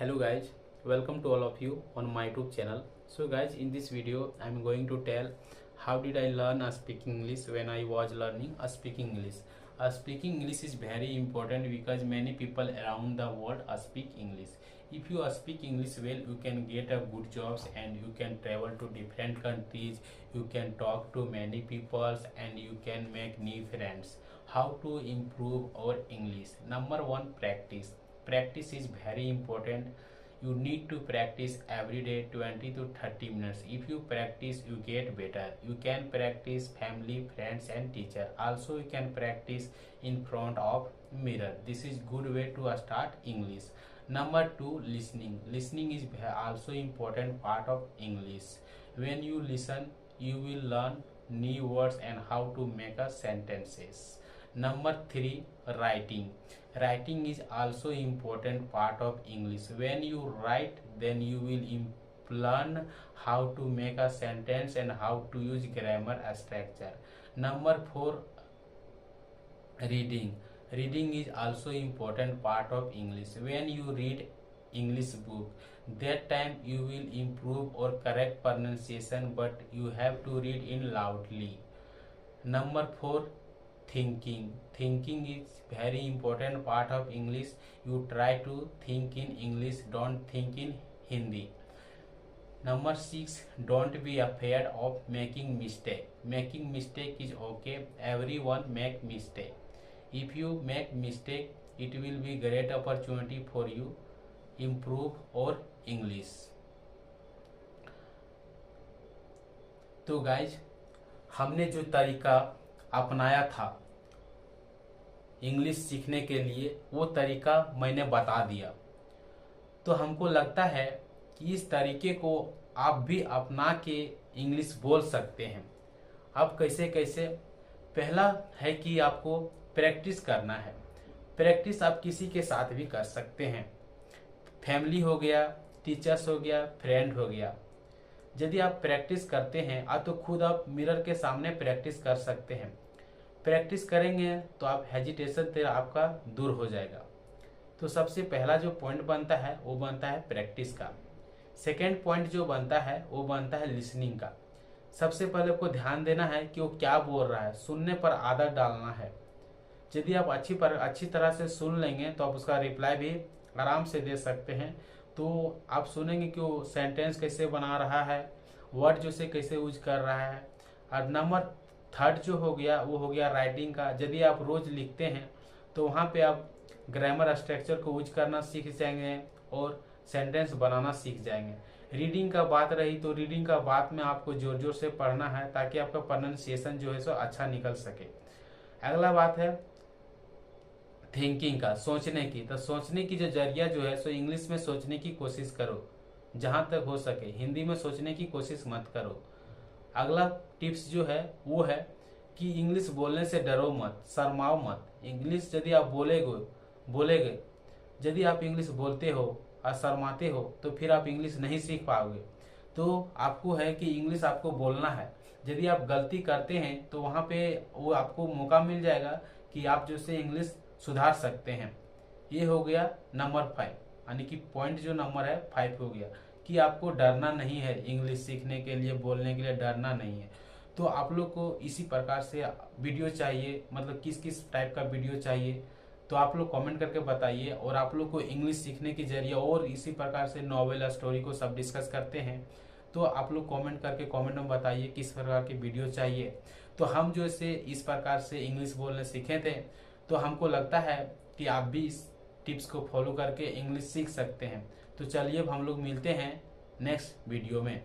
Hello guys, welcome to all of you on my YouTube channel. So guys, in this video I am going to tell how did I learn speaking English when I was learning speaking English. Speaking English is very important because many people around the world speak English. If you speak English well, you can get a good jobs and you can travel to different countries, you can talk to many people and you can make new friends. How to improve our English? Number one, practice. Practice is very important. You need to practice every day 20 to 30 minutes. If you practice, you get better. You can practice family, friends and teacher. Also you can practice in front of mirror. This is good way to start English. Number two, listening. Listening is also important part of English. When you listen, you will learn new words and how to make a sentences. Number three, writing. Writing is also important part of English. When you write, then you will learn how to make a sentence and how to use grammar structure. Number four, reading. Reading is also important part of English. When you read English book, that time you will improve or correct pronunciation, but you have to read in loudly. Number four, thinking. Thinking is very important part of English. You try to think in English, don't think in Hindi. Number six, don't be afraid of making mistake. Making mistake is okay. Everyone make mistake. If you make mistake, it will be great opportunity for you improve और English. तो guys, हमने जो तरीका अपनाया था English सीखने के लिए वो तरीका मैंने बता दिया। तो हमको लगता है कि इस तरीके को आप भी अपना के इंग्लिश बोल सकते हैं। अब कैसे कैसे? पहला है कि आपको प्रैक्टिस करना है। प्रैक्टिस आप किसी के साथ भी कर सकते हैं। फैमिली हो गया, टीचर्स हो गया, फ्रेंड हो गया। यदि आप प्रैक्टिस करते हैं तो खुद आप मिरर के सामने प्रैक्टिस कर सकते हैं। प्रैक्टिस करेंगे तो आप हेजिटेशन आपका दूर हो जाएगा। तो सबसे पहला जो पॉइंट बनता है वो बनता है प्रैक्टिस का। सेकेंड पॉइंट जो बनता है वो बनता है लिसनिंग का। सबसे पहले आपको ध्यान देना है कि वो क्या बोल रहा है, सुनने पर आदत डालना है। यदि आप अच्छी तरह से सुन लेंगे तो आप उसका रिप्लाई भी आराम से दे सकते हैं। तो आप सुनेंगे कि वो सेंटेंस कैसे बना रहा है, वर्ड जो से कैसे यूज कर रहा है। और नंबर थर्ड जो हो गया वो हो गया राइटिंग का। यदि आप रोज लिखते हैं तो वहाँ पे आप ग्रामर स्ट्रक्चर को यूज करना सीख जाएंगे और सेंटेंस बनाना सीख जाएंगे। रीडिंग का बात रही तो रीडिंग का बात में आपको जोर जोर से पढ़ना है ताकि आपका प्रोनाउंसिएशन जो है सो अच्छा निकल सके। अगला बात है थिंकिंग का, सोचने की। तो सोचने की जो जरिया जो है सो इंग्लिश में सोचने की कोशिश करो जहां तक हो सके। हिंदी में सोचने की कोशिश मत करो। अगला टिप्स जो है वो है कि इंग्लिश बोलने से डरो मत, शर्माओ मत। इंग्लिश यदि आप बोलेगे यदि आप इंग्लिश बोलते हो और शर्माते हो तो फिर आप इंग्लिश नहीं सीख पाओगे। तो आपको है कि इंग्लिश आपको बोलना है। यदि आप गलती करते हैं तो वहाँ पे वो आपको मौका मिल जाएगा कि आप जो से इंग्लिश सुधार सकते हैं। ये हो गया नंबर 5, यानी कि पॉइंट जो नंबर है 5 हो गया कि आपको डरना नहीं है इंग्लिश सीखने के लिए, बोलने के लिए डरना नहीं है। तो आप लोग को इसी प्रकार से वीडियो चाहिए, मतलब किस किस टाइप का वीडियो चाहिए तो आप लोग कमेंट करके बताइए। और आप लोग को इंग्लिश सीखने के जरिए और इसी प्रकार से नॉवेल स्टोरी को सब डिस्कस करते हैं तो आप लोग कमेंट करके कमेंट में बताइए किस प्रकार की वीडियो चाहिए। तो हम जो इस प्रकार से इंग्लिश बोलने सीखे थे तो हमको लगता है कि आप भी इस टिप्स को फॉलो करके इंग्लिश सीख सकते हैं। तो चलिए अब हम लोग मिलते हैं नेक्स्ट वीडियो में।